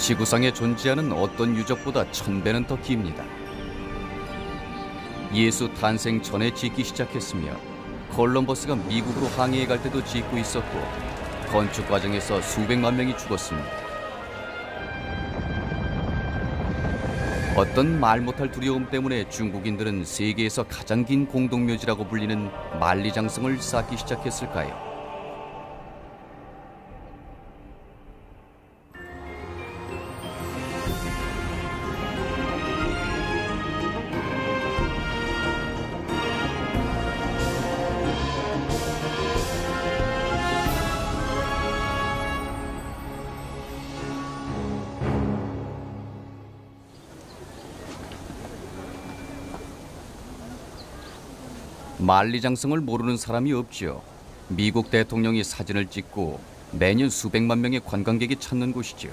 지구상에 존재하는 어떤 유적보다 1000배는 더 깁니다. 예수 탄생 전에 짓기 시작했으며 콜럼버스가 미국으로 항해해 갈 때도 짓고 있었고 건축 과정에서 수백만 명이 죽었습니다. 어떤 말 못할 두려움 때문에 중국인들은 세계에서 가장 긴 공동묘지라고 불리는 만리장성을 쌓기 시작했을까요? 만리장성을 모르는 사람이 없지요. 미국 대통령이 사진을 찍고 매년 수백만 명의 관광객이 찾는 곳이지요.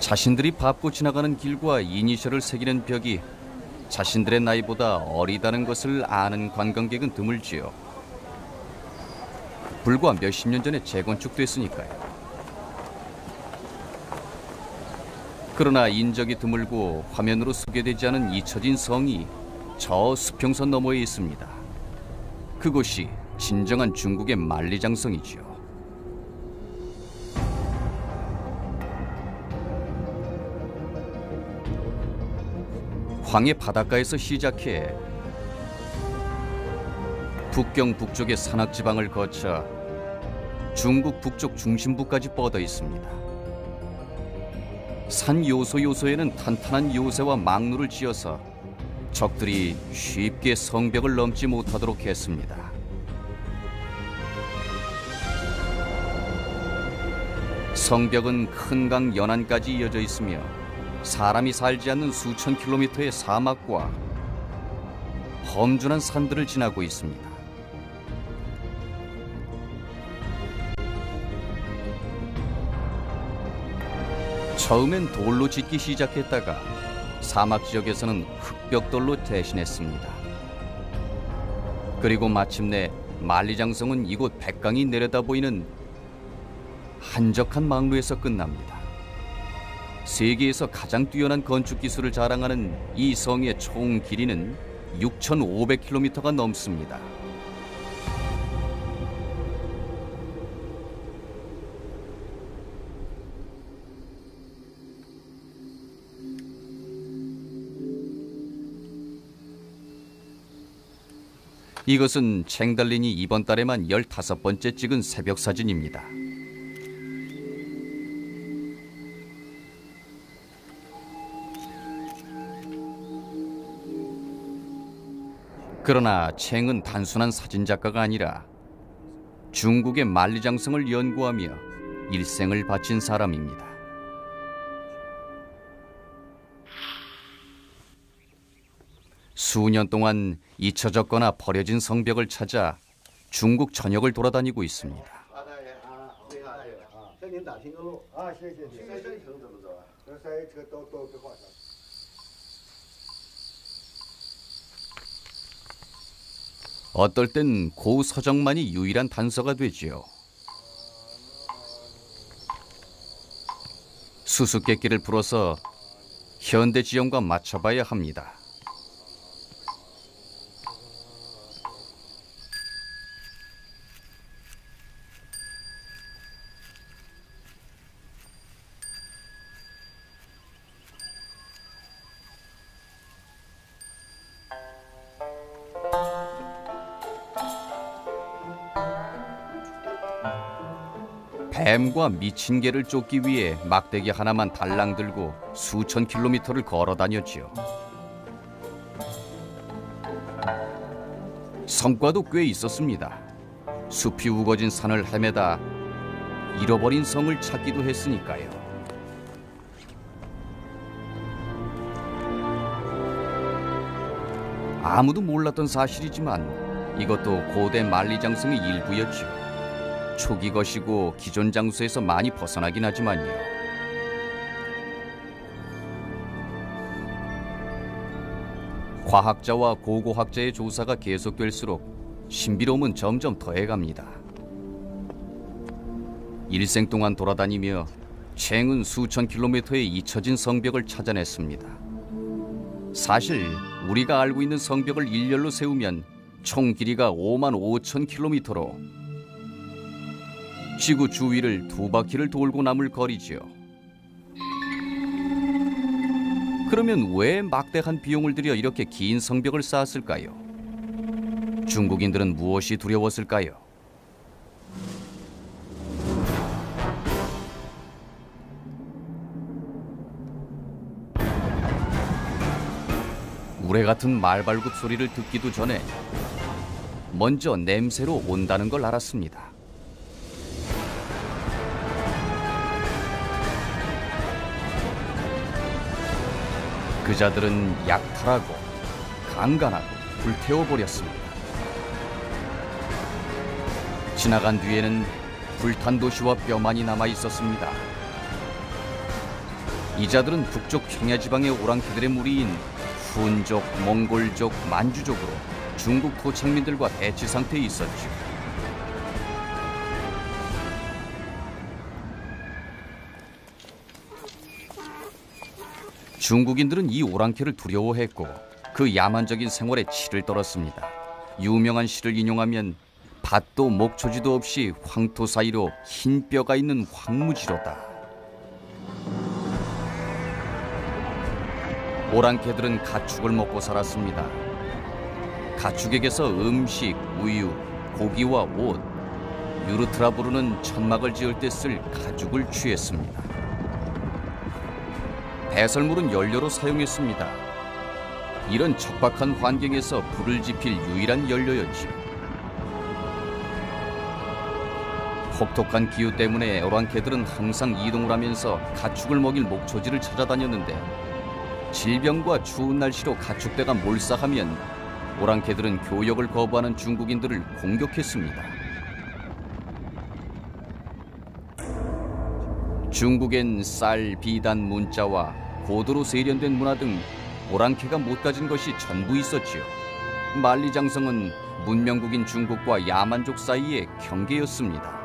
자신들이 밟고 지나가는 길과 이니셜을 새기는 벽이 자신들의 나이보다 어리다는 것을 아는 관광객은 드물지요. 불과 몇십 년 전에 재건축됐으니까요. 그러나 인적이 드물고 화면으로 소개되지 않은 잊혀진 성이 저 수평선 너머에 있습니다. 그곳이 진정한 중국의 만리장성이지요. 황해 바닷가에서 시작해 북경 북쪽의 산악지방을 거쳐 중국 북쪽 중심부까지 뻗어 있습니다. 산 요소요소에는 탄탄한 요새와 망루를 지어서 적들이 쉽게 성벽을 넘지 못하도록 했습니다. 성벽은 큰 강 연안까지 이어져 있으며 사람이 살지 않는 수천 킬로미터의 사막과 험준한 산들을 지나고 있습니다. 처음엔 돌로 짓기 시작했다가 사막 지역에서는 흙벽돌로 대신했습니다. 그리고 마침내 만리장성은 이곳 백강이 내려다보이는 한적한 망루에서 끝납니다. 세계에서 가장 뛰어난 건축 기술을 자랑하는 이 성의 총 길이는 6,500km가 넘습니다. 이것은 챙달린이 이번 달에만 15번째 찍은 새벽 사진입니다. 그러나 챙은 단순한 사진작가가 아니라 중국의 만리장성을 연구하며 일생을 바친 사람입니다. 수년 동안 잊혀졌거나 버려진 성벽을 찾아 중국 전역을 돌아다니고 있습니다. 어떨 땐 고서정만이 유일한 단서가 되지요. 수수께끼를 풀어서 현대 지형과 맞춰봐야 합니다. 뱀과 미친 개를 쫓기 위해 막대기 하나만 달랑 들고 수천 킬로미터를 걸어 다녔지요. 성과도 꽤 있었습니다. 숲이 우거진 산을 헤매다 잃어버린 성을 찾기도 했으니까요. 아무도 몰랐던 사실이지만 이것도 고대 만리장성의 일부였지요. 초기 것이고 기존 장소에서 많이 벗어나긴 하지만요. 과학자와 고고학자의 조사가 계속될수록 신비로움은 점점 더해갑니다. 일생 동안 돌아다니며 최근 수천 킬로미터에 잊혀진 성벽을 찾아냈습니다. 사실 우리가 알고 있는 성벽을 일렬로 세우면 총 길이가 5만 5천 킬로미터로 지구 주위를 2바퀴를 돌고 남을 거리지요. 그러면 왜 막대한 비용을 들여 이렇게 긴 성벽을 쌓았을까요? 중국인들은 무엇이 두려웠을까요? 우레 같은 말발굽 소리를 듣기도 전에 먼저 냄새로 온다는 걸 알았습니다. 그자들은 약탈하고 강간하고 불태워버렸습니다. 지나간 뒤에는 불탄 도시와 뼈만이 남아 있었습니다. 이자들은 북쪽 평야지방의 오랑캐들의 무리인 훈족, 몽골족, 만주족으로 중국 토착민들과 대치 상태에 있었죠. 중국인들은 이 오랑캐를 두려워했고 그 야만적인 생활에 치를 떨었습니다. 유명한 시를 인용하면 밭도 목초지도 없이 황토 사이로 흰 뼈가 있는 황무지로다. 오랑캐들은 가축을 먹고 살았습니다. 가축에게서 음식, 우유, 고기와 옷, 유르트라 부르는 천막을 지을 때 쓸 가죽을 취했습니다. 배설물은 연료로 사용했습니다. 이런 척박한 환경에서 불을 지필 유일한 연료였지요. 혹독한 기후 때문에 오랑캐들은 항상 이동을 하면서 가축을 먹일 목초지를 찾아다녔는데 질병과 추운 날씨로 가축대가 몰사하면 오랑캐들은 교역을 거부하는 중국인들을 공격했습니다. 중국엔 쌀, 비단, 문자와 고도로 세련된 문화 등 오랑캐가 못 가진 것이 전부 있었지요. 만리장성은 문명국인 중국과 야만족 사이의 경계였습니다.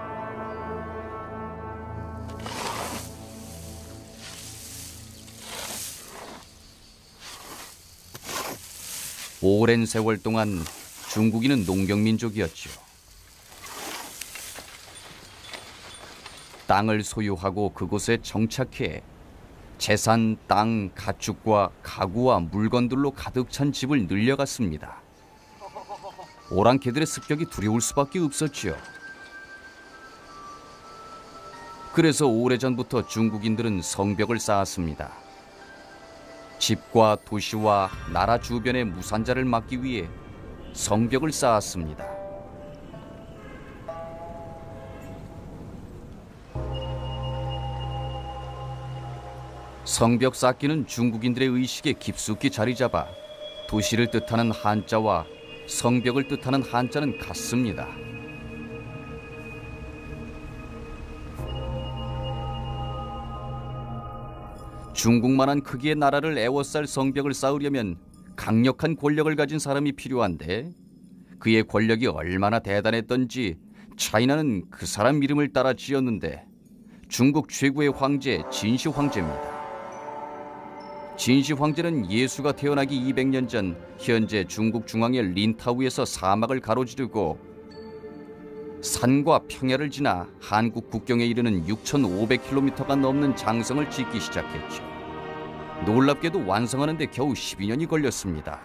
오랜 세월 동안 중국인은 농경민족이었죠. 땅을 소유하고 그곳에 정착해 재산, 땅, 가축과 가구와 물건들로 가득 찬 집을 늘려갔습니다. 오랑캐들의 습격이 두려울 수밖에 없었지요. 그래서 오래전부터 중국인들은 성벽을 쌓았습니다. 집과 도시와 나라 주변의 무산자를 막기 위해 성벽을 쌓았습니다. 성벽 쌓기는 중국인들의 의식에 깊숙이 자리 잡아 도시를 뜻하는 한자와 성벽을 뜻하는 한자는 같습니다. 중국만한 크기의 나라를 에워쌀 성벽을 쌓으려면 강력한 권력을 가진 사람이 필요한데 그의 권력이 얼마나 대단했던지 차이나는 그 사람 이름을 따라 지었는데 중국 최고의 황제 진시 황제입니다. 진시 황제는 예수가 태어나기 200년 전 현재 중국 중앙의 린타우에서 사막을 가로지르고 산과 평야를 지나 한국 국경에 이르는 6,500km가 넘는 장성을 짓기 시작했죠. 놀랍게도 완성하는 데 겨우 12년이 걸렸습니다.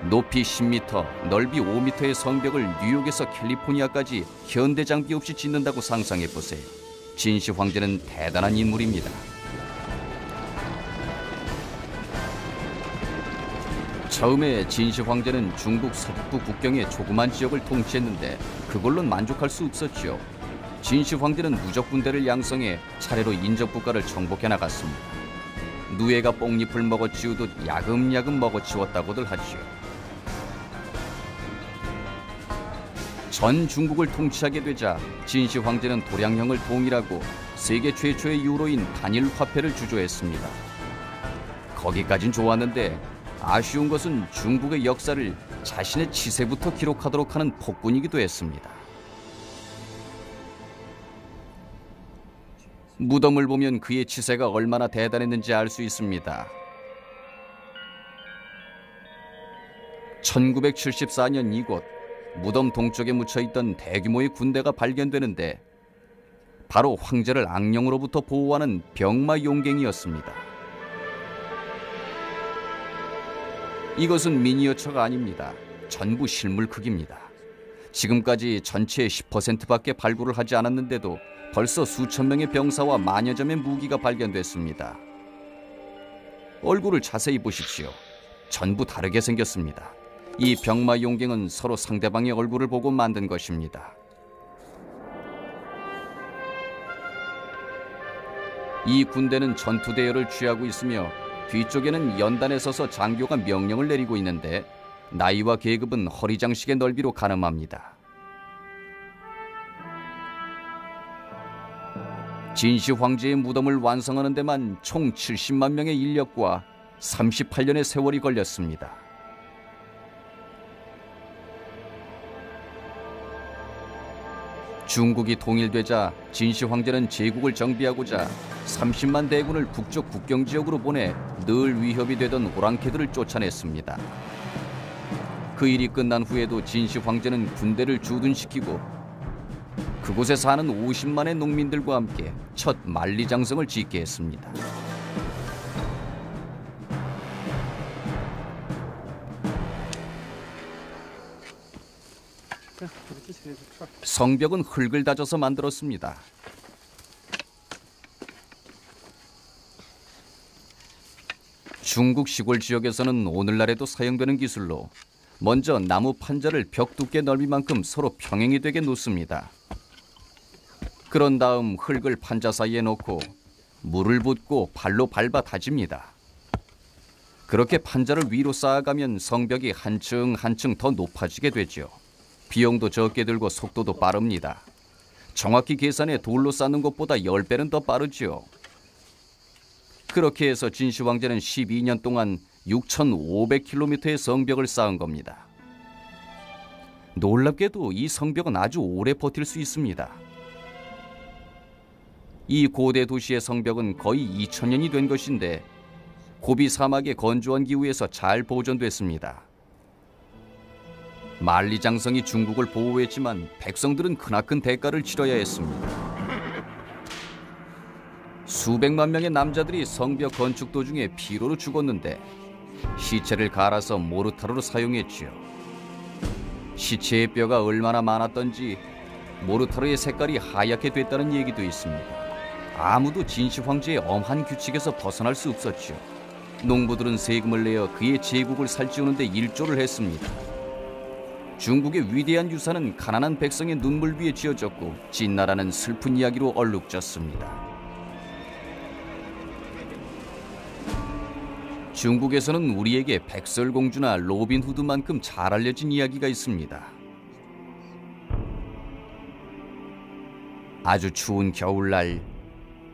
높이 10m, 넓이 5m의 성벽을 뉴욕에서 캘리포니아까지 현대 장비 없이 짓는다고 상상해보세요. 진시 황제는 대단한 인물입니다. 처음에 진시 황제는 중국 서북부 국경의 조그만 지역을 통치했는데 그걸로는 만족할 수 없었죠. 진시 황제는 누적 군대를 양성해 차례로 인접 국가를 정복해 나갔습니다. 누에가 뽕잎을 먹어치우듯 야금야금 먹어치웠다고들 하지요. 전 중국을 통치하게 되자 진시 황제는 도량형을 통일하고 세계 최초의 유로인 단일 화폐를 주조했습니다. 거기까진 좋았는데 아쉬운 것은 중국의 역사를 자신의 치세부터 기록하도록 하는 폭군이기도 했습니다. 무덤을 보면 그의 치세가 얼마나 대단했는지 알 수 있습니다. 1974년 이곳 무덤 동쪽에 묻혀있던 대규모의 군대가 발견되는데 바로 황제를 악령으로부터 보호하는 병마 용갱이었습니다. 이것은 미니어처가 아닙니다. 전부 실물 크기입니다. 지금까지 전체의 10%밖에 발굴을 하지 않았는데도 벌써 수천 명의 병사와 만여 점의 무기가 발견됐습니다. 얼굴을 자세히 보십시오. 전부 다르게 생겼습니다. 이 병마 용갱은 서로 상대방의 얼굴을 보고 만든 것입니다. 이 군대는 전투 대열을 취하고 있으며 뒤쪽에는 연단에 서서 장교가 명령을 내리고 있는데 나이와 계급은 허리장식의 넓이로 가늠합니다. 진시 황제의 무덤을 완성하는 데만 총 70만 명의 인력과 38년의 세월이 걸렸습니다. 중국이 통일되자 진시 황제는 제국을 정비하고자 30만 대군을 북쪽 국경 지역으로 보내 늘 위협이 되던 오랑캐들을 쫓아냈습니다. 그 일이 끝난 후에도 진시 황제는 군대를 주둔시키고 그곳에 사는 50만의 농민들과 함께 첫 만리장성을 짓게 했습니다. 성벽은 흙을 다져서 만들었습니다. 중국 시골 지역에서는 오늘날에도 사용되는 기술로 먼저 나무 판자를 벽 두께 넓이만큼 서로 평행이 되게 놓습니다. 그런 다음 흙을 판자 사이에 넣고 물을 붓고 발로 밟아 다집니다. 그렇게 판자를 위로 쌓아가면 성벽이 한층 한층 더 높아지게 되죠. 비용도 적게 들고 속도도 빠릅니다. 정확히 계산해 돌로 쌓는 것보다 10배는 더 빠르지요. 그렇게 해서 진시 황제는 12년 동안 6,500km의 성벽을 쌓은 겁니다. 놀랍게도 이 성벽은 아주 오래 버틸 수 있습니다. 이 고대 도시의 성벽은 거의 2000년이 된 것인데 고비 사막의 건조한 기후에서 잘 보존됐습니다. 만리장성이 중국을 보호했지만 백성들은 크나큰 대가를 치러야 했습니다. 수백만 명의 남자들이 성벽 건축 도중에 피로로 죽었는데 시체를 갈아서 모르타르로 사용했지요. 시체의 뼈가 얼마나 많았던지 모르타르의 색깔이 하얗게 됐다는 얘기도 있습니다. 아무도 진시 황제의 엄한 규칙에서 벗어날 수 없었지요. 농부들은 세금을 내어 그의 제국을 살찌우는데 일조를 했습니다. 중국의 위대한 유산은 가난한 백성의 눈물 위에 지어졌고 진나라는 슬픈 이야기로 얼룩졌습니다. 중국에서는 우리에게 백설공주나 로빈후드만큼 잘 알려진 이야기가 있습니다. 아주 추운 겨울날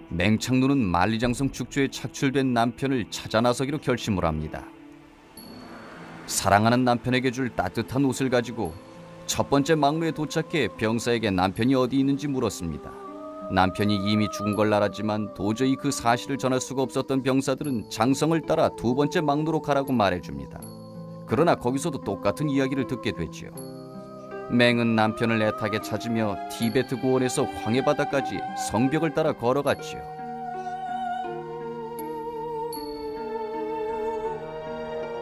맹창누는 만리장성 축제에 착출된 남편을 찾아 나서기로 결심을 합니다. 사랑하는 남편에게 줄 따뜻한 옷을 가지고 첫 번째 막루에 도착해 병사에게 남편이 어디 있는지 물었습니다. 남편이 이미 죽은 걸 알았지만 도저히 그 사실을 전할 수가 없었던 병사들은 장성을 따라 두 번째 막루로 가라고 말해줍니다. 그러나 거기서도 똑같은 이야기를 듣게 되지요. 맹은 남편을 애타게 찾으며 티베트 고원에서 황해바다까지 성벽을 따라 걸어갔지요.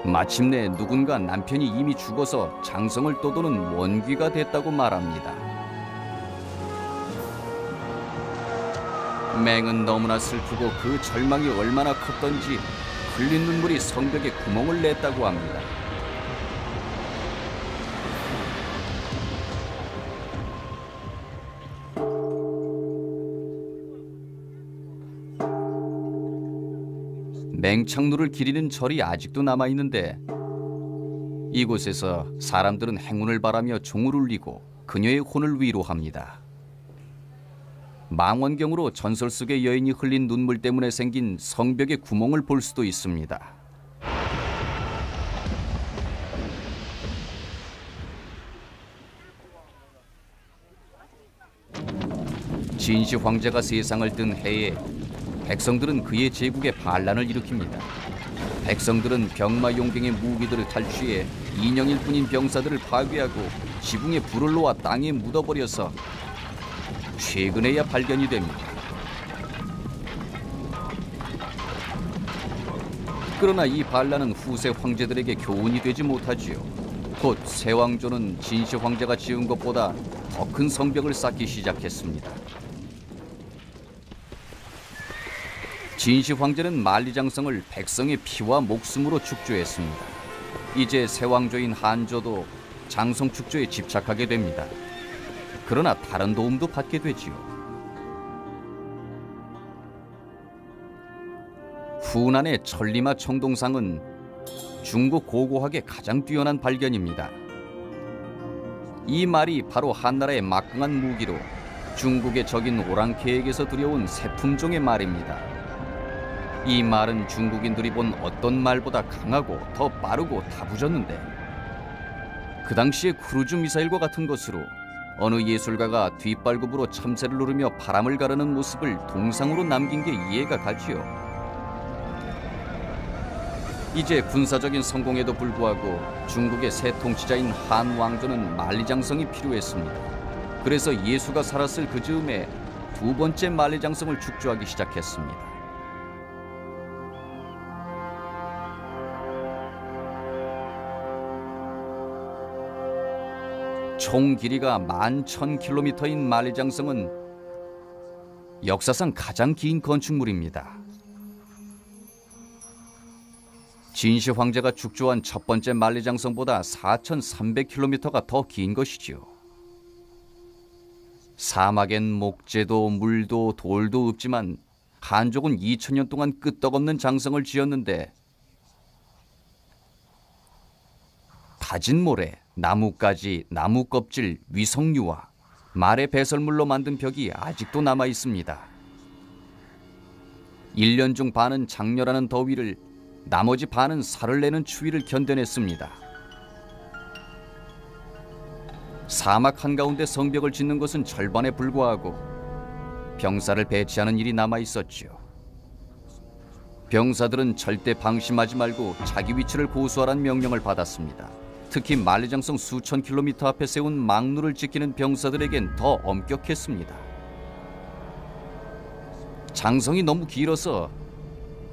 마침내 누군가 남편이 이미 죽어서 장성을 떠도는 원귀가 됐다고 말합니다. 맹은 너무나 슬프고 그 절망이 얼마나 컸던지 흘린 눈물이 성벽에 구멍을 냈다고 합니다. 맹창루를 기리는 절이 아직도 남아있는데 이곳에서 사람들은 행운을 바라며 종을 울리고 그녀의 혼을 위로합니다. 망원경으로 전설 속의 여인이 흘린 눈물 때문에 생긴 성벽의 구멍을 볼 수도 있습니다. 진시 황제가 세상을 뜬 해에 백성들은 그의 제국에 반란을 일으킵니다. 백성들은 병마용병의 무기들을 탈취해 인형일 뿐인 병사들을 파괴하고 지붕에 불을 놓아 땅에 묻어버려서 최근에야 발견이 됩니다. 그러나 이 반란은 후세 황제들에게 교훈이 되지 못하지요. 곧 새 왕조는 진시 황제가 지은 것보다 더 큰 성벽을 쌓기 시작했습니다. 진시 황제는 만리장성을 백성의 피와 목숨으로 축조했습니다. 이제 새 왕조인 한조도 장성 축조에 집착하게 됩니다. 그러나 다른 도움도 받게 되지요. 후난의 천리마 청동상은 중국 고고학의 가장 뛰어난 발견입니다. 이 말이 바로 한나라의 막강한 무기로 중국의 적인 오랑캐에게서 들여온 새 품종의 말입니다. 이 말은 중국인들이 본 어떤 말보다 강하고 더 빠르고 다부졌는데 그 당시에 크루즈 미사일과 같은 것으로 어느 예술가가 뒷발굽으로 참새를 누르며 바람을 가르는 모습을 동상으로 남긴 게 이해가 가지요. 이제 군사적인 성공에도 불구하고 중국의 새 통치자인 한 왕조는 만리장성이 필요했습니다. 그래서 예수가 살았을 그 즈음에 두 번째 만리장성을 축조하기 시작했습니다. 총 길이가 11,000km인 만리장성은 역사상 가장 긴 건축물입니다. 진시 황제가 축조한 첫 번째 만리장성보다 4,300km가 더 긴 것이지요. 사막엔 목재도 물도 돌도 없지만 한족은 2000년 동안 끄떡없는 장성을 지었는데 다진 모래, 나뭇가지, 나무 껍질, 위석류와 말의 배설물로 만든 벽이 아직도 남아 있습니다. 1년 중 반은 장렬하는 더위를, 나머지 반은 살을 내는 추위를 견뎌냈습니다. 사막 한가운데 성벽을 짓는 것은 절반에 불과하고 병사를 배치하는 일이 남아 있었지요. 병사들은 절대 방심하지 말고 자기 위치를 고수하라는 명령을 받았습니다. 특히 만리장성 수천 킬로미터 앞에 세운 망루를 지키는 병사들에겐 더 엄격했습니다. 장성이 너무 길어서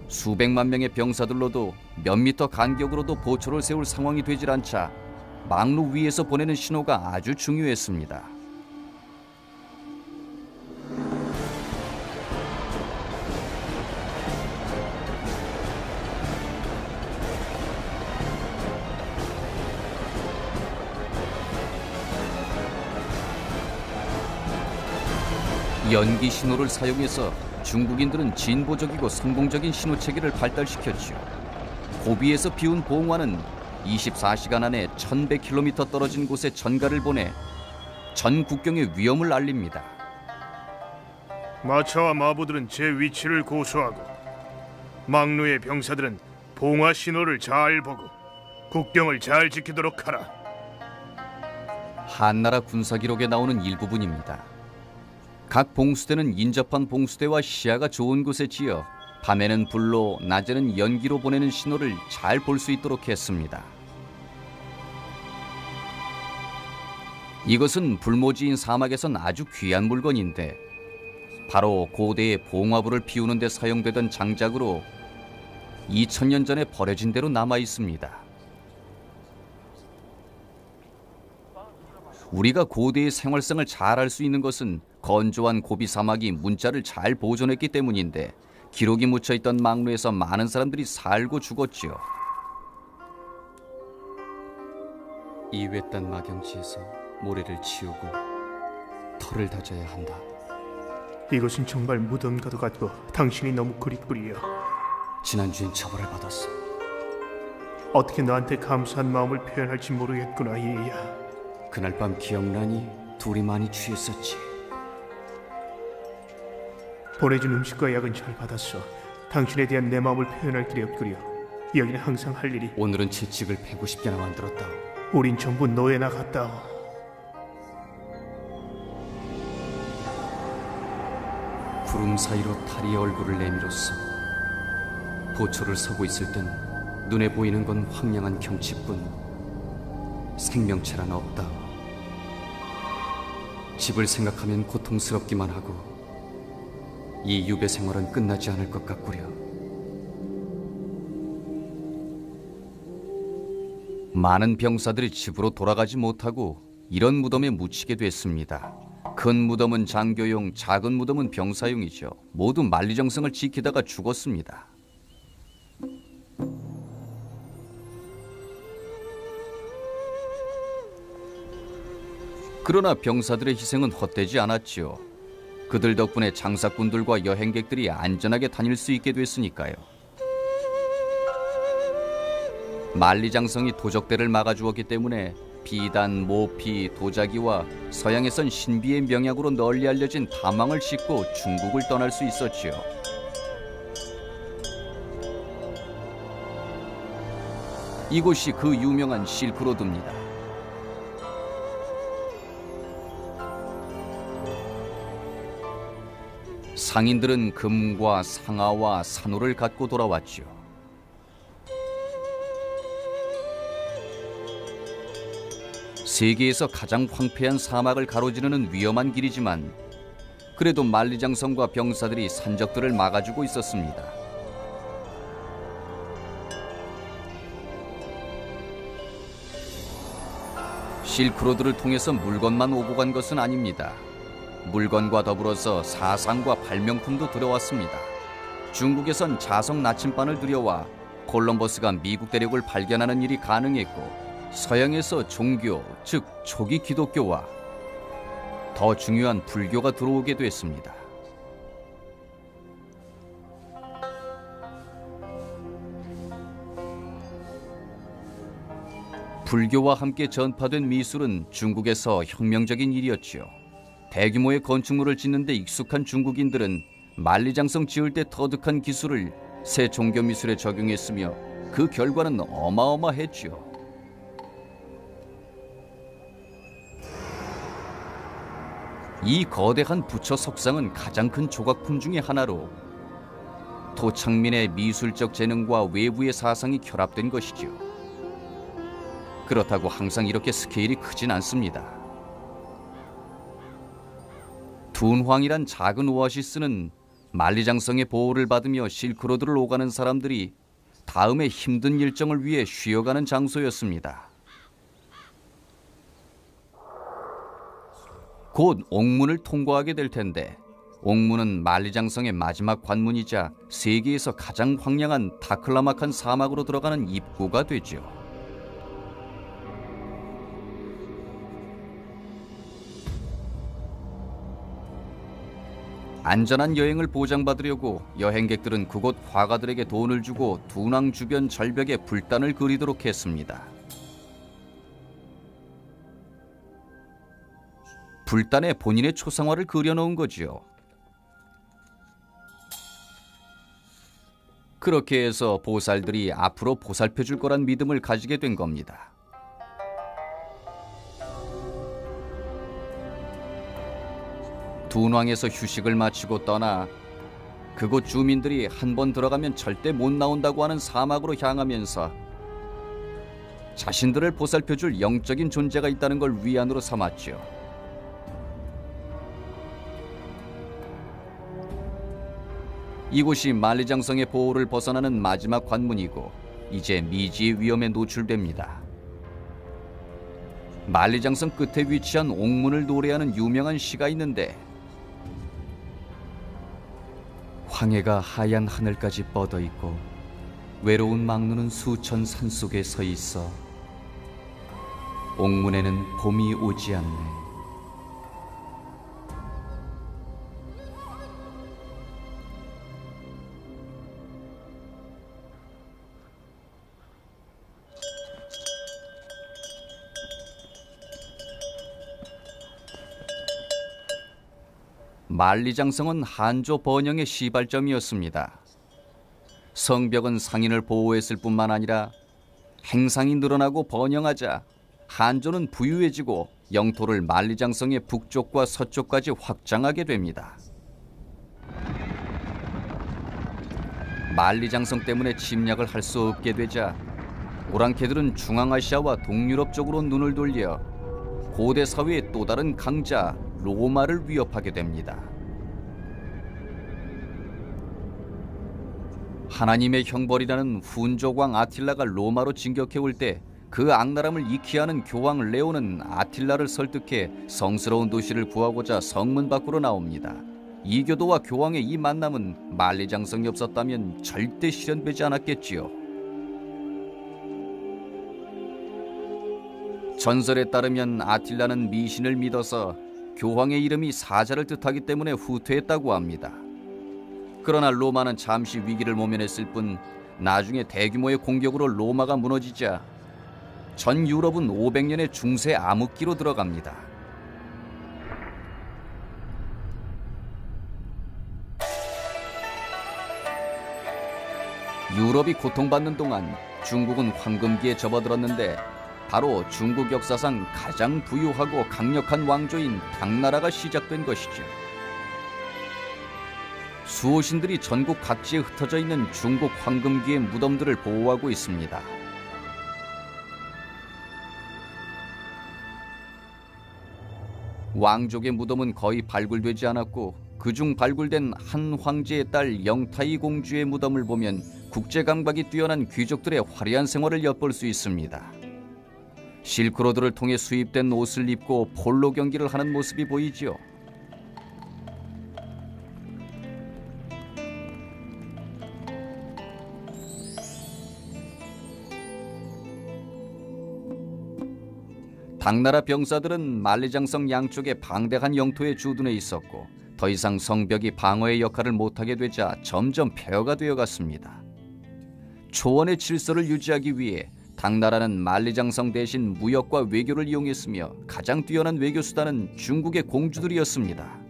수백만 명의 병사들로도 몇 미터 간격으로도 보초를 세울 상황이 되질 않자 망루 위에서 보내는 신호가 아주 중요했습니다. 연기 신호를 사용해서 중국인들은 진보적이고 성공적인 신호 체계를 발달시켰지요. 고비에서 비운 봉화는 24시간 안에 1100km 떨어진 곳에 전가를 보내 전 국경의 위험을 알립니다. 마차와 마부들은 제 위치를 고수하고 망루의 병사들은 봉화 신호를 잘 보고 국경을 잘 지키도록 하라. 한나라 군사 기록에 나오는 일부분입니다. 각 봉수대는 인접한 봉수대와 시야가 좋은 곳에 지어 밤에는 불로, 낮에는 연기로 보내는 신호를 잘 볼 수 있도록 했습니다. 이것은 불모지인 사막에선 아주 귀한 물건인데 바로 고대의 봉화불을 피우는 데 사용되던 장작으로 2000년 전에 버려진 대로 남아 있습니다. 우리가 고대의 생활성을 잘 알 수 있는 것은 건조한 고비 사막이 문자를 잘 보존했기 때문인데 기록이 묻혀있던 망루에서 많은 사람들이 살고 죽었지요. 이 외딴 막영지에서 모래를 치우고 털을 다져야 한다. 이것은 정말 무덤과도 같고 당신이 너무 그릿불이여. 지난주엔 처벌을 받았어. 어떻게 너한테 감사한 마음을 표현할지 모르겠구나, 얘야. 그날 밤 기억나니? 둘이 많이 취했었지. 보내준 음식과 약은 잘 받았어. 당신에 대한 내 마음을 표현할 길이 없구려. 여기는 항상 할 일이. 오늘은 채찍을 150개나 만들었다. 우린 전부 노예나 같다오. 구름 사이로 다리의 얼굴을 내밀었어. 보초를 서고 있을 땐 눈에 보이는 건 황량한 경치뿐 생명체란 없다. 집을 생각하면 고통스럽기만 하고 이 유배 생활은 끝나지 않을 것 같구려. 많은 병사들이 집으로 돌아가지 못하고 이런 무덤에 묻히게 됐습니다. 큰 무덤은 장교용, 작은 무덤은 병사용이죠. 모두 만리장성을 지키다가 죽었습니다. 그러나 병사들의 희생은 헛되지 않았지요. 그들 덕분에 장사꾼들과 여행객들이 안전하게 다닐 수 있게 됐으니까요. 만리장성이 도적대를 막아주었기 때문에 비단, 모피, 도자기와 서양에선 신비의 명약으로 널리 알려진 다망을 싣고 중국을 떠날 수 있었지요. 이곳이 그 유명한 실크로드입니다. 상인들은 금과 상아와 산호를 갖고 돌아왔지요. 세계에서 가장 황폐한 사막을 가로지르는 위험한 길이지만 그래도 만리장성과 병사들이 산적들을 막아주고 있었습니다. 실크로드를 통해서 물건만 오고 간 것은 아닙니다. 물건과 더불어서 사상과 발명품도 들어왔습니다. 중국에선 자석 나침반을 들여와 콜럼버스가 미국 대륙을 발견하는 일이 가능했고, 서양에서 종교, 즉 초기 기독교와 더 중요한 불교가 들어오게 됐습니다. 불교와 함께 전파된 미술은 중국에서 혁명적인 일이었지요. 대규모의 건축물을 짓는 데 익숙한 중국인들은 만리장성 지을 때 터득한 기술을 새 종교 미술에 적용했으며 그 결과는 어마어마했지요. 이 거대한 부처 석상은 가장 큰 조각품 중의 하나로 토착민의 미술적 재능과 외부의 사상이 결합된 것이죠. 그렇다고 항상 이렇게 스케일이 크진 않습니다. 둔황이란 작은 오아시스는 만리장성의 보호를 받으며 실크로드를 오가는 사람들이 다음의 힘든 일정을 위해 쉬어가는 장소였습니다. 곧 옥문을 통과하게 될 텐데, 옥문은 만리장성의 마지막 관문이자 세계에서 가장 황량한 타클라마칸 사막으로 들어가는 입구가 되죠. 안전한 여행을 보장받으려고 여행객들은 그곳 화가들에게 돈을 주고 둔왕 주변 절벽에 불단을 그리도록 했습니다. 불단에 본인의 초상화를 그려놓은 거지요. 그렇게 해서 보살들이 앞으로 보살펴줄 거란 믿음을 가지게 된 겁니다. 둔왕에서 휴식을 마치고 떠나 그곳 주민들이 한 번 들어가면 절대 못 나온다고 하는 사막으로 향하면서 자신들을 보살펴줄 영적인 존재가 있다는 걸 위안으로 삼았죠. 이곳이 만리장성의 보호를 벗어나는 마지막 관문이고 이제 미지의 위험에 노출됩니다. 만리장성 끝에 위치한 옥문을 노래하는 유명한 시가 있는데, 황해가 하얀 하늘까지 뻗어있고 외로운 망루는 수천 산 속에 서 있어 옥문에는 봄이 오지 않네. 만리장성은 한조 번영의 시발점이었습니다. 성벽은 상인을 보호했을 뿐만 아니라 행상이 늘어나고 번영하자 한조는 부유해지고 영토를 만리장성의 북쪽과 서쪽까지 확장하게 됩니다. 만리장성 때문에 침략을 할 수 없게 되자 오랑캐들은 중앙아시아와 동유럽 쪽으로 눈을 돌려 고대 사회의 또 다른 강자 로마를 위협하게 됩니다. 하나님의 형벌이라는 훈족왕 아틸라가 로마로 진격해올 때 그 악랄함을 익히 아는 교황 레오는 아틸라를 설득해 성스러운 도시를 구하고자 성문 밖으로 나옵니다. 이교도와 교황의 이 만남은 만리장성이 없었다면 절대 실현되지 않았겠지요. 전설에 따르면 아틸라는 미신을 믿어서 교황의 이름이 사자를 뜻하기 때문에 후퇴했다고 합니다. 그러나 로마는 잠시 위기를 모면했을 뿐 나중에 대규모의 공격으로 로마가 무너지자 전 유럽은 500년의 중세 암흑기로 들어갑니다. 유럽이 고통받는 동안 중국은 황금기에 접어들었는데 바로 중국 역사상 가장 부유하고 강력한 왕조인 당나라가 시작된 것이죠. 수호신들이 전국 각지에 흩어져 있는 중국 황금기의 무덤들을 보호하고 있습니다. 왕족의 무덤은 거의 발굴되지 않았고 그중 발굴된 한 황제의 딸 영타이 공주의 무덤을 보면 국제감각이 뛰어난 귀족들의 화려한 생활을 엿볼 수 있습니다. 실크로드를 통해 수입된 옷을 입고 폴로 경기를 하는 모습이 보이지요. 당나라 병사들은 만리장성 양쪽에 방대한 영토에 주둔해 있었고 더 이상 성벽이 방어의 역할을 못하게 되자 점점 폐허가 되어갔습니다. 초원의 질서를 유지하기 위해 당나라는 만리장성 대신 무역과 외교를 이용했으며 가장 뛰어난 외교 수단은 중국의 공주들이었습니다.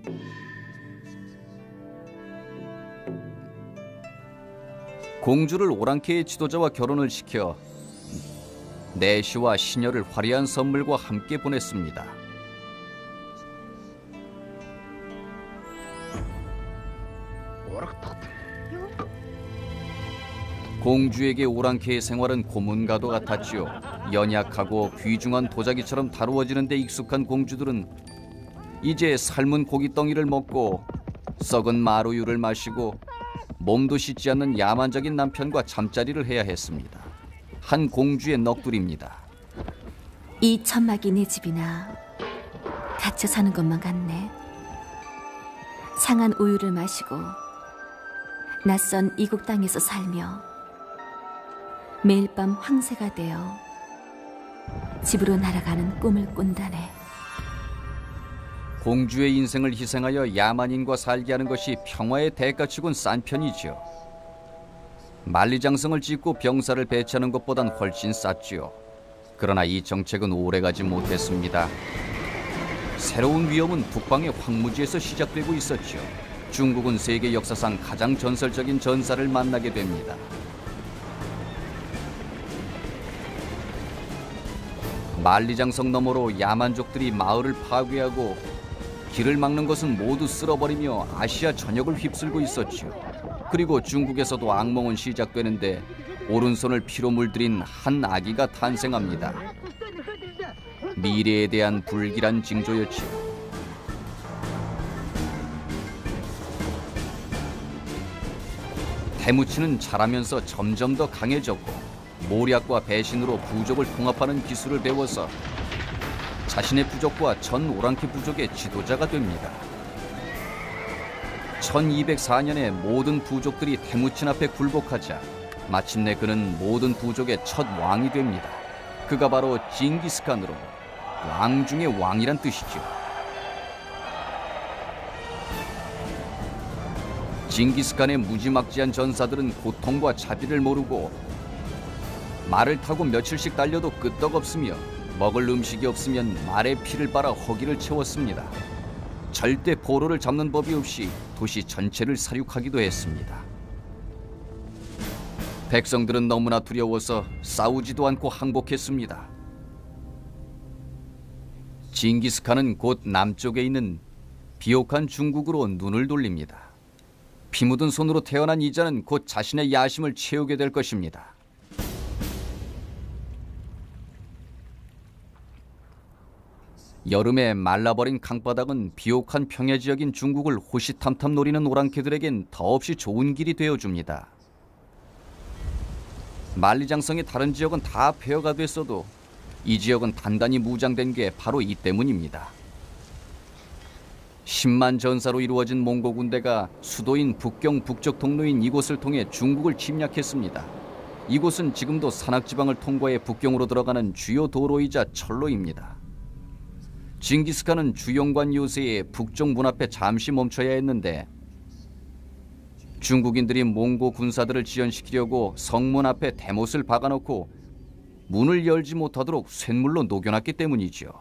공주를 오랑캐의 지도자와 결혼을 시켜 내시와 시녀를 화려한 선물과 함께 보냈습니다. 공주에게 오랑캐의 생활은 고문과도 같았지요. 연약하고 귀중한 도자기처럼 다루어지는 데 익숙한 공주들은 이제 삶은 고깃덩이를 먹고 썩은 마루유를 마시고 몸도 씻지 않는 야만적인 남편과 잠자리를 해야 했습니다. 한 공주의 넋두리입니다. 이 천막이 내 집이나 갇혀 사는 것만 같네. 상한 우유를 마시고 낯선 이국 땅에서 살며 매일 밤 황새가 되어 집으로 날아가는 꿈을 꾼다네. 공주의 인생을 희생하여 야만인과 살게 하는 것이 평화의 대가치곤 싼 편이지요. 만리장성을 짓고 병사를 배치하는 것보단 훨씬 쌌지요. 그러나 이 정책은 오래가지 못했습니다. 새로운 위험은 북방의 황무지에서 시작되고 있었지요. 중국은 세계 역사상 가장 전설적인 전사를 만나게 됩니다. 만리장성 너머로 야만족들이 마을을 파괴하고 길을 막는 것은 모두 쓸어버리며 아시아 전역을 휩쓸고 있었지요. 그리고 중국에서도 악몽은 시작되는데 오른손을 피로 물들인 한 아기가 탄생합니다. 미래에 대한 불길한 징조였지요. 태무치는 자라면서 점점 더 강해졌고 모략과 배신으로 부족을 통합하는 기술을 배워서 자신의 부족과 전 오랑캐 부족의 지도자가 됩니다. 1204년에 모든 부족들이 태무친 앞에 굴복하자 마침내 그는 모든 부족의 첫 왕이 됩니다. 그가 바로 징기스칸으로 왕 중의 왕이란 뜻이죠. 징기스칸의 무지막지한 전사들은 고통과 자비를 모르고 말을 타고 며칠씩 달려도 끄떡없으며 먹을 음식이 없으면 말의 피를 빨아 허기를 채웠습니다. 절대 포로를 잡는 법이 없이 도시 전체를 사륙하기도 했습니다. 백성들은 너무나 두려워서 싸우지도 않고 항복했습니다. 징기스칸은 곧 남쪽에 있는 비옥한 중국으로 눈을 돌립니다. 피 묻은 손으로 태어난 이자는 곧 자신의 야심을 채우게 될 것입니다. 여름에 말라버린 강바닥은 비옥한 평야 지역인 중국을 호시탐탐 노리는 오랑캐들에겐 더없이 좋은 길이 되어줍니다. 만리장성의 다른 지역은 다 폐허가 됐어도 이 지역은 단단히 무장된 게 바로 이 때문입니다. 10만 전사로 이루어진 몽고 군대가 수도인 북경 북쪽 통로인 이곳을 통해 중국을 침략했습니다. 이곳은 지금도 산악지방을 통과해 북경으로 들어가는 주요 도로이자 철로입니다. 징기스칸은 주영관 요새에 북쪽 문 앞에 잠시 멈춰야 했는데 중국인들이 몽고 군사들을 지연시키려고 성문 앞에 대못을 박아놓고 문을 열지 못하도록 쇳물로 녹여놨기 때문이죠.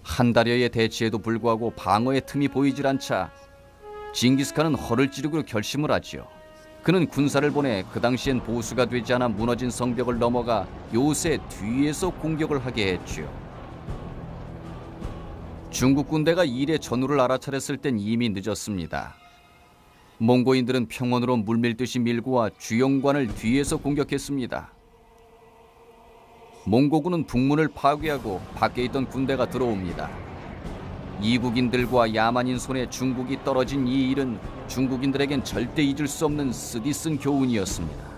한 달여의 대치에도 불구하고 방어의 틈이 보이질 않자 징기스칸은 허를 찌르기로 결심을 하지요. 그는 군사를 보내 그 당시엔 보수가 되지 않아 무너진 성벽을 넘어가 요새 뒤에서 공격을 하게 했지요. 중국 군대가 일의 전후를 알아차렸을 땐 이미 늦었습니다. 몽고인들은 평원으로 물밀듯이 밀고 와 주영관을 뒤에서 공격했습니다. 몽고군은 북문을 파괴하고 밖에 있던 군대가 들어옵니다. 이국인들과 야만인 손에 중국이 떨어진 이 일은 중국인들에겐 절대 잊을 수 없는 쓰디쓴 교훈이었습니다.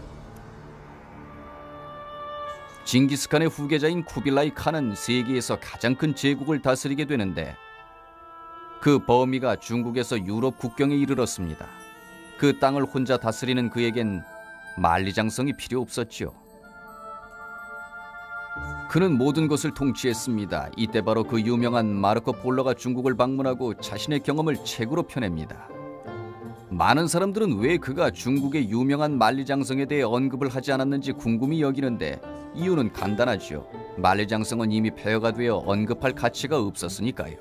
징기스칸의 후계자인 쿠빌라이 칸은 세계에서 가장 큰 제국을 다스리게 되는데 그 범위가 중국에서 유럽 국경에 이르렀습니다. 그 땅을 혼자 다스리는 그에겐 만리장성이 필요 없었지요. 그는 모든 것을 통치했습니다. 이때 바로 그 유명한 마르코 폴로가 중국을 방문하고 자신의 경험을 책으로 펴냅니다. 많은 사람들은 왜 그가 중국의 유명한 만리장성에 대해 언급을 하지 않았는지 궁금히 여기는데 이유는 간단하죠. 만리장성은 이미 폐허가 되어 언급할 가치가 없었으니까요.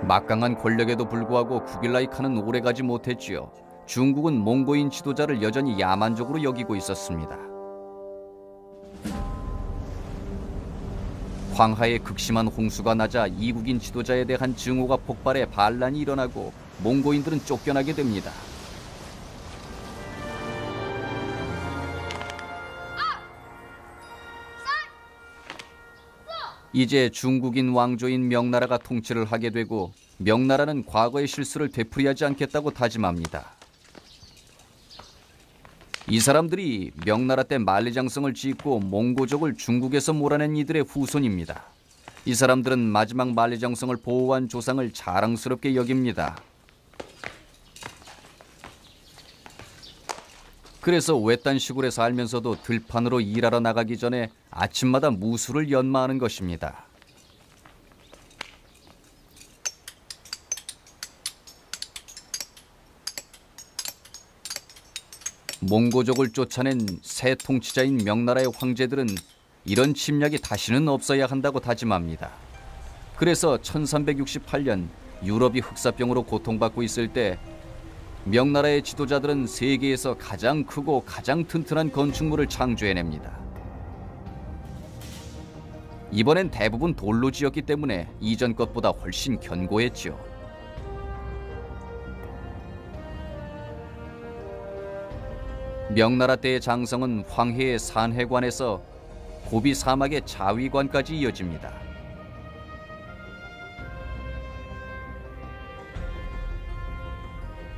막강한 권력에도 불구하고 쿠빌라이 칸은 오래가지 못했지요. 중국은 몽고인 지도자를 여전히 야만적으로 여기고 있었습니다. 황하에 극심한 홍수가 나자 이국인 지도자에 대한 증오가 폭발해 반란이 일어나고 몽고인들은 쫓겨나게 됩니다. 이제 중국인 왕조인 명나라가 통치를 하게 되고 명나라는 과거의 실수를 되풀이하지 않겠다고 다짐합니다. 이 사람들이 명나라 때 만리장성을 짓고 몽고족을 중국에서 몰아낸 이들의 후손입니다. 이 사람들은 마지막 만리장성을 보호한 조상을 자랑스럽게 여깁니다. 그래서 외딴 시골에 살면서도 들판으로 일하러 나가기 전에 아침마다 무술을 연마하는 것입니다. 몽고족을 쫓아낸 새 통치자인 명나라의 황제들은 이런 침략이 다시는 없어야 한다고 다짐합니다. 그래서 1368년 유럽이 흑사병으로 고통받고 있을 때 명나라의 지도자들은 세계에서 가장 크고 가장 튼튼한 건축물을 창조해냅니다. 이번엔 대부분 돌로 지었기 때문에 이전 것보다 훨씬 견고했죠. 명나라 때의 장성은 황해의 산해관에서 고비 사막의 자위관까지 이어집니다.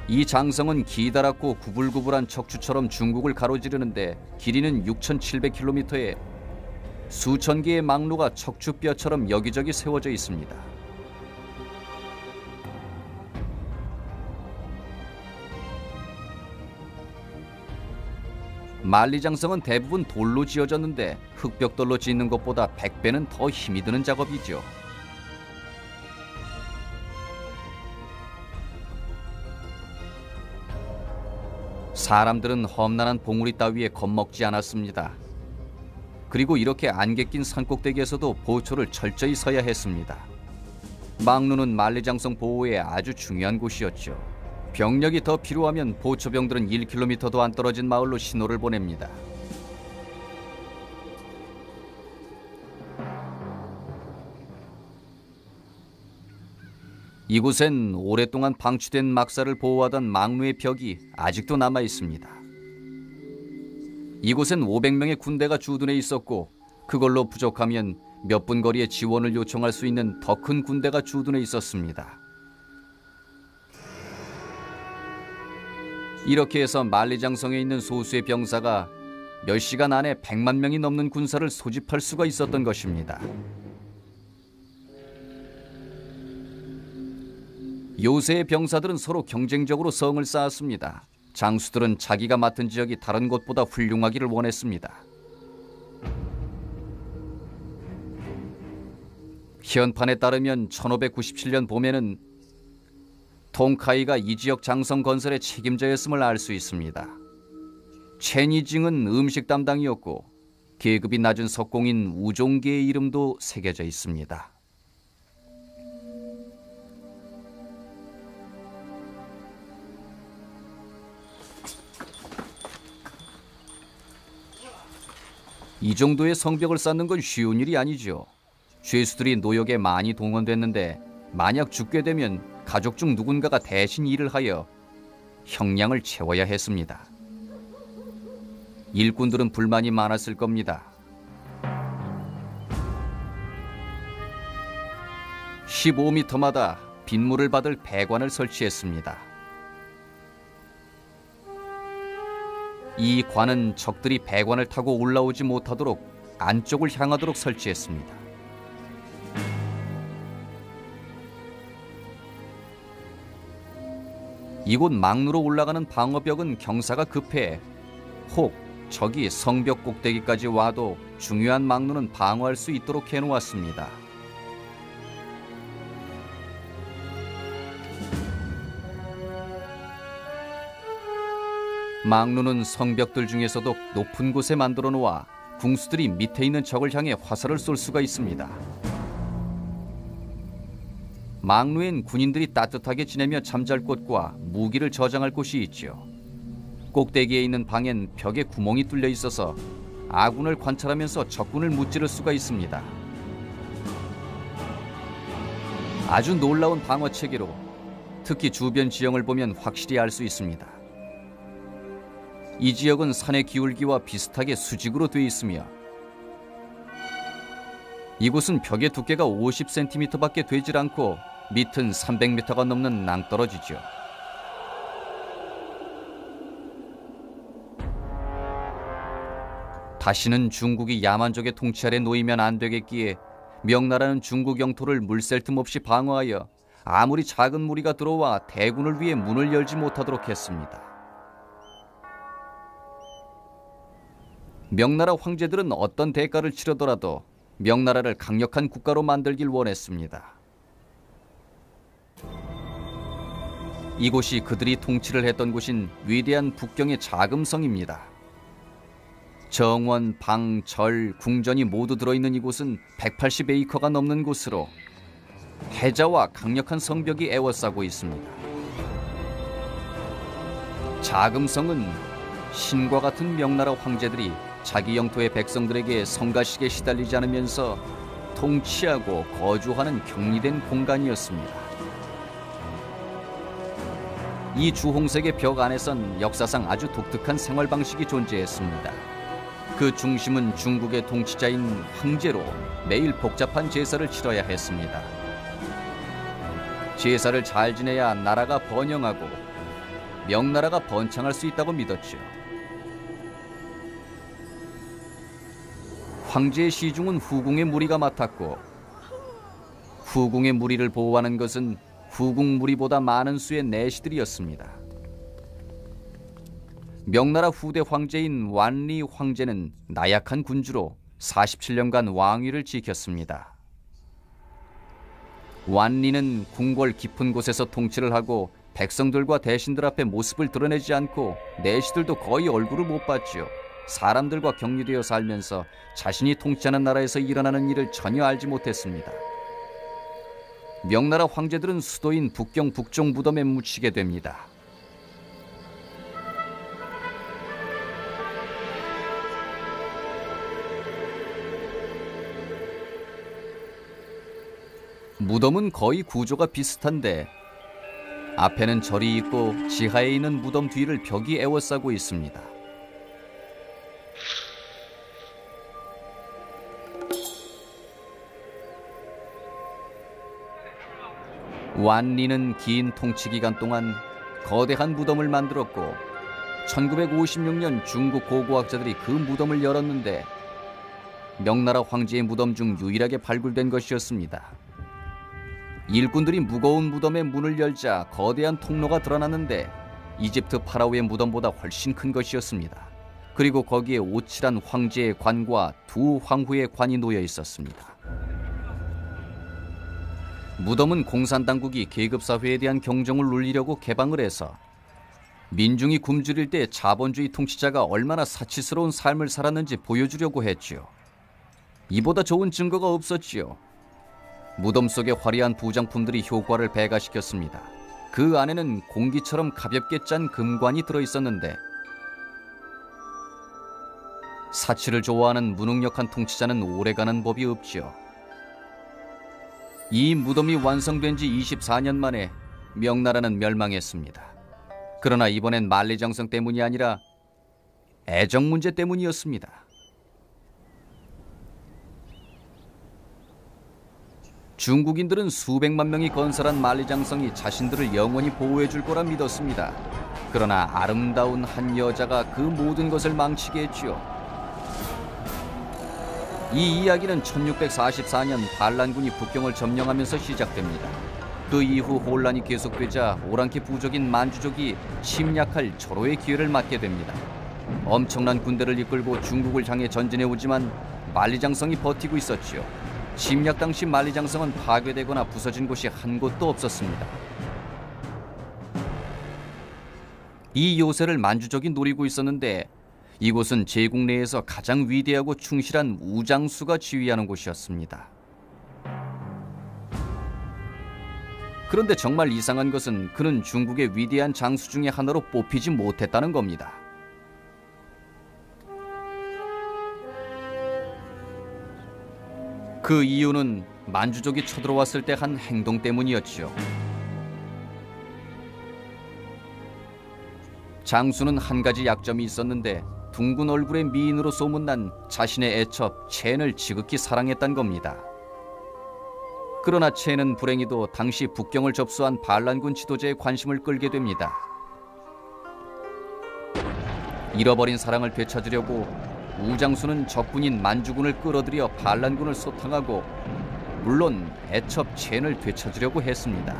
이 장성은 기다랗고 구불구불한 척추처럼 중국을 가로지르는데 길이는 6,700km에 수천 개의 망루가 척추뼈처럼 여기저기 세워져 있습니다. 만리장성은 대부분 돌로 지어졌는데 흑벽돌로 짓는 것보다 100배는 더 힘이 드는 작업이죠. 사람들은 험난한 봉우리 따위에 겁먹지 않았습니다. 그리고 이렇게 안개 낀 산꼭대기에서도 보초를 철저히 서야 했습니다. 망루는 만리장성 보호에 아주 중요한 곳이었죠. 병력이 더 필요하면 보초병들은 1km도 안 떨어진 마을로 신호를 보냅니다. 이곳엔 오랫동안 방치된 막사를 보호하던 망루의 벽이 아직도 남아 있습니다. 이곳엔 500명의 군대가 주둔해 있었고 그걸로 부족하면 몇 분 거리에 지원을 요청할 수 있는 더 큰 군대가 주둔해 있었습니다. 이렇게 해서 만리장성에 있는 소수의 병사가 몇 시간 안에 100만 명이 넘는 군사를 소집할 수가 있었던 것입니다. 요새의 병사들은 서로 경쟁적으로 성을 쌓았습니다. 장수들은 자기가 맡은 지역이 다른 곳보다 훌륭하기를 원했습니다. 현판에 따르면 1597년 봄에는 통카이가 이 지역 장성 건설의 책임자였음을 알 수 있습니다. 체니징은 음식 담당이었고 계급이 낮은 석공인 우종계의 이름도 새겨져 있습니다. 이 정도의 성벽을 쌓는 건 쉬운 일이 아니죠. 죄수들이 노역에 많이 동원됐는데 만약 죽게 되면 가족 중 누군가가 대신 일을 하여 형량을 채워야 했습니다. 일꾼들은 불만이 많았을 겁니다. 15m마다 빗물을 받을 배관을 설치했습니다. 이 관은 적들이 배관을 타고 올라오지 못하도록 안쪽을 향하도록 설치했습니다. 이곳 망루로 올라가는 방어벽은 경사가 급해 혹 적이 성벽 꼭대기까지 와도 중요한 망루는 방어할 수 있도록 해놓았습니다. 망루는 성벽들 중에서도 높은 곳에 만들어 놓아 궁수들이 밑에 있는 적을 향해 화살을 쏠 수가 있습니다. 망루엔 군인들이 따뜻하게 지내며 잠잘 곳과 무기를 저장할 곳이 있죠. 꼭대기에 있는 방엔 벽에 구멍이 뚫려 있어서 아군을 관찰하면서 적군을 무찌를 수가 있습니다. 아주 놀라운 방어 체계로 특히 주변 지형을 보면 확실히 알 수 있습니다. 이 지역은 산의 기울기와 비슷하게 수직으로 돼 있으며 이곳은 벽의 두께가 50cm밖에 되질 않고 밑은 300m가 넘는 낭떠러지죠. 다시는 중국이 야만족의 통치 아래 놓이면 안 되겠기에 명나라는 중국 영토를 물샐 틈 없이 방어하여 아무리 작은 무리가 들어와 대군을 위해 문을 열지 못하도록 했습니다. 명나라 황제들은 어떤 대가를 치르더라도 명나라를 강력한 국가로 만들길 원했습니다. 이곳이 그들이 통치를 했던 곳인 위대한 북경의 자금성입니다. 정원, 방, 절, 궁전이 모두 들어있는 이곳은 180에이커가 넘는 곳으로 해자와 강력한 성벽이 에워싸고 있습니다. 자금성은 신과 같은 명나라 황제들이 자기 영토의 백성들에게 성가식에 시달리지 않으면서 통치하고 거주하는 격리된 공간이었습니다. 이 주홍색의 벽 안에선 역사상 아주 독특한 생활 방식이 존재했습니다. 그 중심은 중국의 통치자인 황제로 매일 복잡한 제사를 치러야 했습니다. 제사를 잘 지내야 나라가 번영하고 명나라가 번창할 수 있다고 믿었죠. 황제의 시중은 후궁의 무리가 맡았고 후궁의 무리를 보호하는 것은 후궁 무리보다 많은 수의 내시들이었습니다. 명나라 후대 황제인 완리 황제는 나약한 군주로 47년간 왕위를 지켰습니다. 완리는 궁궐 깊은 곳에서 통치를 하고 백성들과 대신들 앞에 모습을 드러내지 않고 내시들도 거의 얼굴을 못 봤죠. 사람들과 격리되어 살면서 자신이 통치하는 나라에서 일어나는 일을 전혀 알지 못했습니다. 명나라 황제들은 수도인 북경 북쪽 무덤에 묻히게 됩니다. 무덤은 거의 구조가 비슷한데 앞에는 절이 있고 지하에 있는 무덤 뒤를 벽이 에워싸고 있습니다. 완리는 긴 통치 기간 동안 거대한 무덤을 만들었고 1956년 중국 고고학자들이 그 무덤을 열었는데 명나라 황제의 무덤 중 유일하게 발굴된 것이었습니다. 일꾼들이 무거운 무덤의 문을 열자 거대한 통로가 드러났는데 이집트 파라오의 무덤보다 훨씬 큰 것이었습니다. 그리고 거기에 오칠한 황제의 관과 두 황후의 관이 놓여 있었습니다. 무덤은 공산당국이 계급사회에 대한 경종을 울리려고 개방을 해서 민중이 굶주릴 때 자본주의 통치자가 얼마나 사치스러운 삶을 살았는지 보여주려고 했지요. 이보다 좋은 증거가 없었지요. 무덤 속의 화려한 부장품들이 효과를 배가시켰습니다. 그 안에는 공기처럼 가볍게 짠 금관이 들어있었는데 사치를 좋아하는 무능력한 통치자는 오래가는 법이 없지요. 이 무덤이 완성된 지 24년 만에 명나라는 멸망했습니다. 그러나 이번엔 만리장성 때문이 아니라 애정 문제 때문이었습니다. 중국인들은 수백만 명이 건설한 만리장성이 자신들을 영원히 보호해 줄 거라 믿었습니다. 그러나 아름다운 한 여자가 그 모든 것을 망치게 했지요. 이 이야기는 1644년 반란군이 북경을 점령하면서 시작됩니다. 그 이후 혼란이 계속되자 오랑캐 부족인 만주족이 침략할 절호의 기회를 맞게 됩니다. 엄청난 군대를 이끌고 중국을 향해 전진해 오지만 만리장성이 버티고 있었지요. 침략 당시 만리장성은 파괴되거나 부서진 곳이 한 곳도 없었습니다. 이 요새를 만주족이 노리고 있었는데 이곳은 제국 내에서 가장 위대하고 충실한 우장수가 지휘하는 곳이었습니다. 그런데 정말 이상한 것은 그는 중국의 위대한 장수 중에 하나로 뽑히지 못했다는 겁니다. 그 이유는 만주족이 쳐들어왔을 때 한 행동 때문이었지요. 장수는 한 가지 약점이 있었는데 둥근 얼굴의 미인으로 소문난 자신의 애첩 첸을 지극히 사랑했단 겁니다. 그러나 첸은 불행히도 당시 북경을 접수한 반란군 지도자의 관심을 끌게 됩니다. 잃어버린 사랑을 되찾으려고 우장수는 적군인 만주군을 끌어들여 반란군을 소탕하고 물론 애첩 첸을 되찾으려고 했습니다.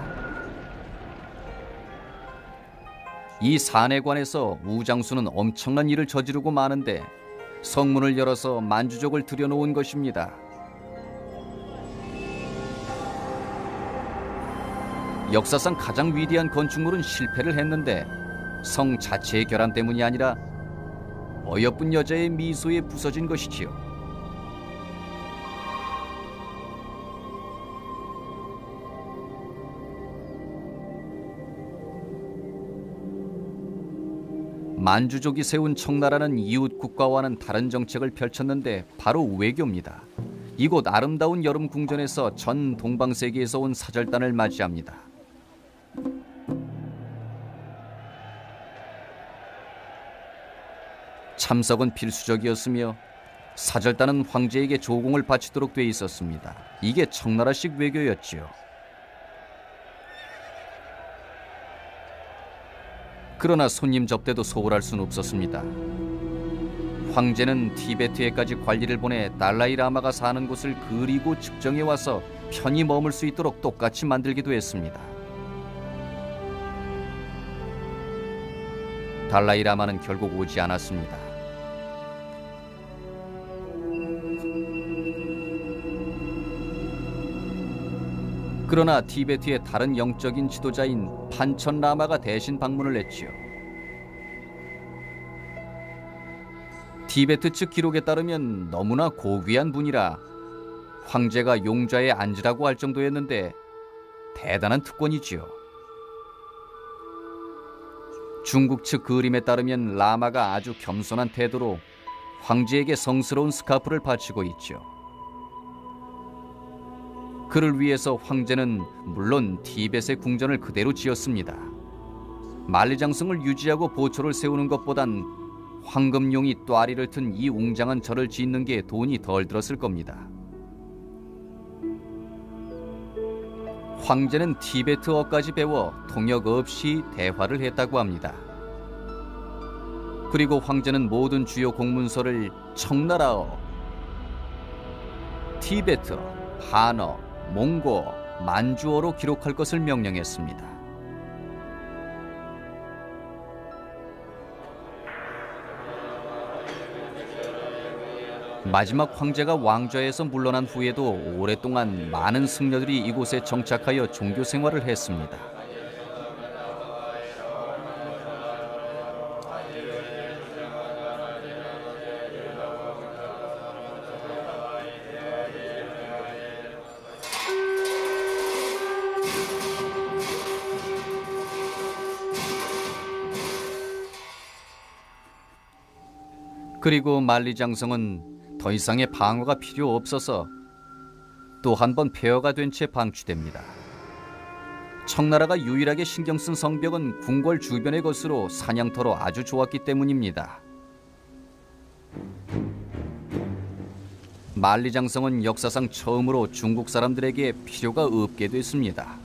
이 사내관에서 우장수는 엄청난 일을 저지르고 마는데 성문을 열어서 만주족을 들여놓은 것입니다. 역사상 가장 위대한 건축물은 실패를 했는데 성 자체의 결함 때문이 아니라 어여쁜 여자의 미소에 부서진 것이지요. 만주족이 세운 청나라는 이웃 국가와는 다른 정책을 펼쳤는데 바로 외교입니다. 이곳 아름다운 여름 궁전에서 전 동방세계에서 온 사절단을 맞이합니다. 참석은 필수적이었으며 사절단은 황제에게 조공을 바치도록 돼 있었습니다. 이게 청나라식 외교였지요. 그러나 손님 접대도 소홀할 수는 없었습니다. 황제는 티베트에까지 관리를 보내 달라이 라마가 사는 곳을 그리고 측정해 와서 편히 머물 수 있도록 똑같이 만들기도 했습니다. 달라이 라마는 결국 오지 않았습니다. 그러나 티베트의 다른 영적인 지도자인 판천 라마가 대신 방문을 했지요. 티베트 측 기록에 따르면 너무나 고귀한 분이라 황제가 용좌에 앉으라고 할 정도였는데 대단한 특권이지요. 중국 측 그림에 따르면 라마가 아주 겸손한 태도로 황제에게 성스러운 스카프를 바치고 있죠. 그를 위해서 황제는 물론 티벳의 궁전을 그대로 지었습니다. 만리장성을 유지하고 보초를 세우는 것보단 황금용이 또아리를 튼 이 웅장한 절을 짓는 게 돈이 덜 들었을 겁니다. 황제는 티베트어까지 배워 통역 없이 대화를 했다고 합니다. 그리고 황제는 모든 주요 공문서를 청나라어, 티베트어, 한어, 몽고어, 만주어로 기록할 것을 명령했습니다. 마지막 황제가 왕좌에서 물러난 후에도 오랫동안 많은 승려들이 이곳에 정착하여 종교 생활을 했습니다. 그리고 만리장성은 더 이상의 방어가 필요 없어서 또 한 번 폐허가 된 채 방치됩니다. 청나라가 유일하게 신경 쓴 성벽은 궁궐 주변의 것으로 사냥터로 아주 좋았기 때문입니다. 만리장성은 역사상 처음으로 중국 사람들에게 필요가 없게 됐습니다.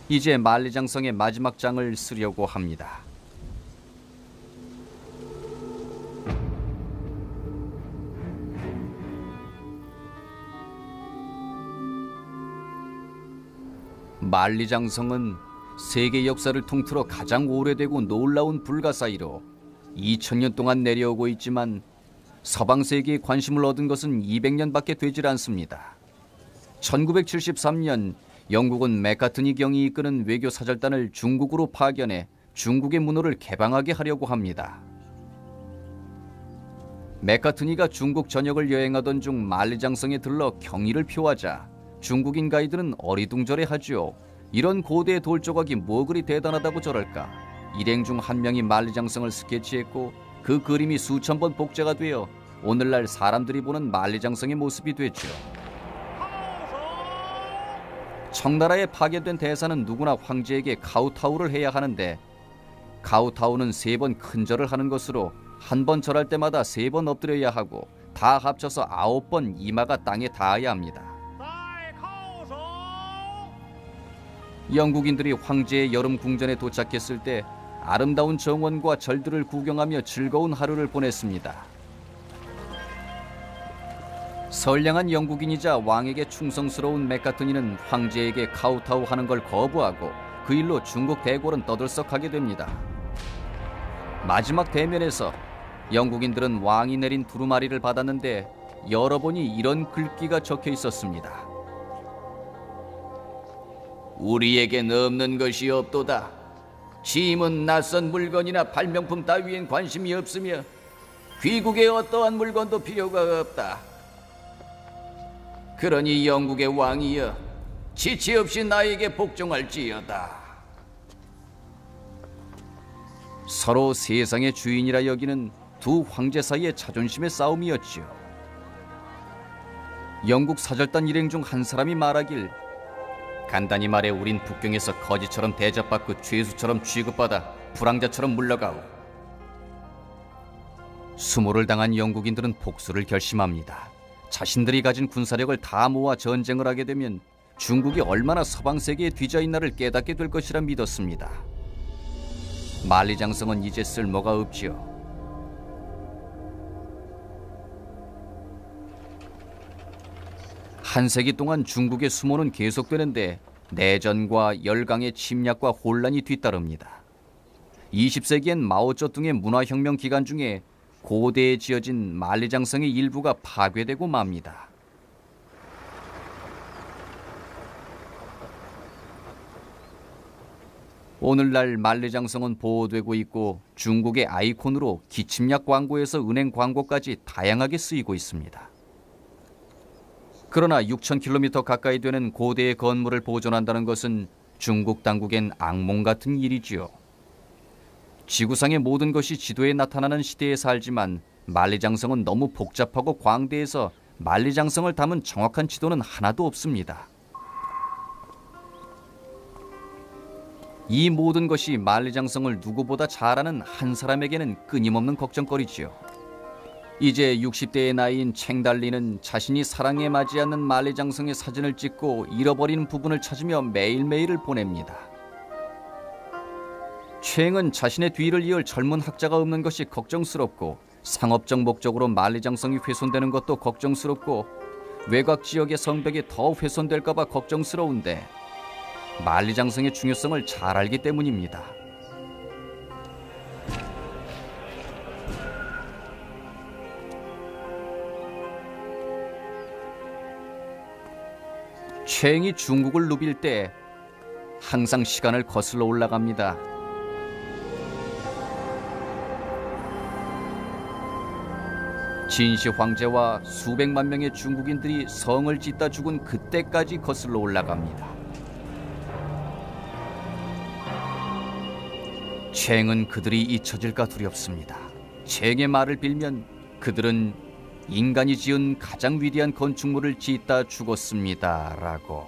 이제 만리장성의 마지막 장을 쓰려고 합니다. 만리장성은 세계 역사를 통틀어 가장 오래되고 놀라운 불가사의로 2000년 동안 내려오고 있지만 서방 세계에 관심을 얻은 것은 200년밖에 되질 않습니다. 1973년 영국은 맥카트니 경이 이끄는 외교 사절단을 중국으로 파견해 중국의 문호를 개방하게 하려고 합니다. 맥카트니가 중국 전역을 여행하던 중 만리장성에 들러 경의를 표하자 중국인 가이드는 어리둥절해하죠. 이런 고대의 돌조각이 뭐 그리 대단하다고 저럴까. 일행 중 한 명이 만리장성을 스케치했고 그 그림이 수천 번 복제가 되어 오늘날 사람들이 보는 만리장성의 모습이 됐죠. 청나라에 파견된 대사는 누구나 황제에게 카우타우를 해야 하는데 카우타우는 3번 큰 절을 하는 것으로 한 번 절할 때마다 3번 엎드려야 하고 다 합쳐서 9번 이마가 땅에 닿아야 합니다. 영국인들이 황제의 여름 궁전에 도착했을 때 아름다운 정원과 절들을 구경하며 즐거운 하루를 보냈습니다. 선량한 영국인이자 왕에게 충성스러운 맥카트니는 황제에게 카우타우 하는 걸 거부하고 그 일로 중국 대궐은 떠들썩하게 됩니다. 마지막 대면에서 영국인들은 왕이 내린 두루마리를 받았는데 열어보니 이런 글귀가 적혀 있었습니다. 우리에겐 없는 것이 없도다. 짐은 낯선 물건이나 발명품 따위엔 관심이 없으며 귀국의 어떠한 물건도 필요가 없다. 그러니 영국의 왕이여 지체 없이 나에게 복종할지어다. 서로 세상의 주인이라 여기는 두 황제 사이의 자존심의 싸움이었지요. 영국 사절단 일행 중 한 사람이 말하길 간단히 말해 우린 북경에서 거지처럼 대접받고 죄수처럼 취급받아 불황자처럼 물러가오. 수모를 당한 영국인들은 복수를 결심합니다. 자신들이 가진 군사력을 다 모아 전쟁을 하게 되면 중국이 얼마나 서방 세계에 뒤져있나를 깨닫게 될 것이라 믿었습니다. 만리장성은 이제 쓸모가 없지요. 한 세기 동안 중국의 수모는 계속되는데 내전과 열강의 침략과 혼란이 뒤따릅니다. 20세기엔 마오쩌둥의 문화혁명 기간 중에 고대에 지어진 만리장성의 일부가 파괴되고 맙니다. 오늘날 만리장성은 보호되고 있고 중국의 아이콘으로 기침약 광고에서 은행 광고까지 다양하게 쓰이고 있습니다. 그러나 6,000km 가까이 되는 고대의 건물을 보존한다는 것은 중국 당국엔 악몽 같은 일이지요. 지구상의 모든 것이 지도에 나타나는 시대에 살지만 만리장성은 너무 복잡하고 광대해서 만리장성을 담은 정확한 지도는 하나도 없습니다. 이 모든 것이 만리장성을 누구보다 잘 아는 한 사람에게는 끊임없는 걱정거리지요. 이제 60대의 나이인 챙달리는 자신이 사랑에 맞지 않는 만리장성의 사진을 찍고 잃어버린 부분을 찾으며 매일매일을 보냅니다. 챙은 자신의 뒤를 이을 젊은 학자가 없는 것이 걱정스럽고, 상업적 목적으로 만리장성이 훼손되는 것도 걱정스럽고, 외곽 지역의 성벽이 더 훼손될까 봐 걱정스러운데 만리장성의 중요성을 잘 알기 때문입니다. 챙이 중국을 누빌 때 항상 시간을 거슬러 올라갑니다. 진시 황제와 수백만 명의 중국인들이 성을 짓다 죽은 그때까지 거슬러 올라갑니다. 챙은 그들이 잊혀질까 두렵습니다. 챙의 말을 빌면 그들은 인간이 지은 가장 위대한 건축물을 짓다 죽었습니다. 라고.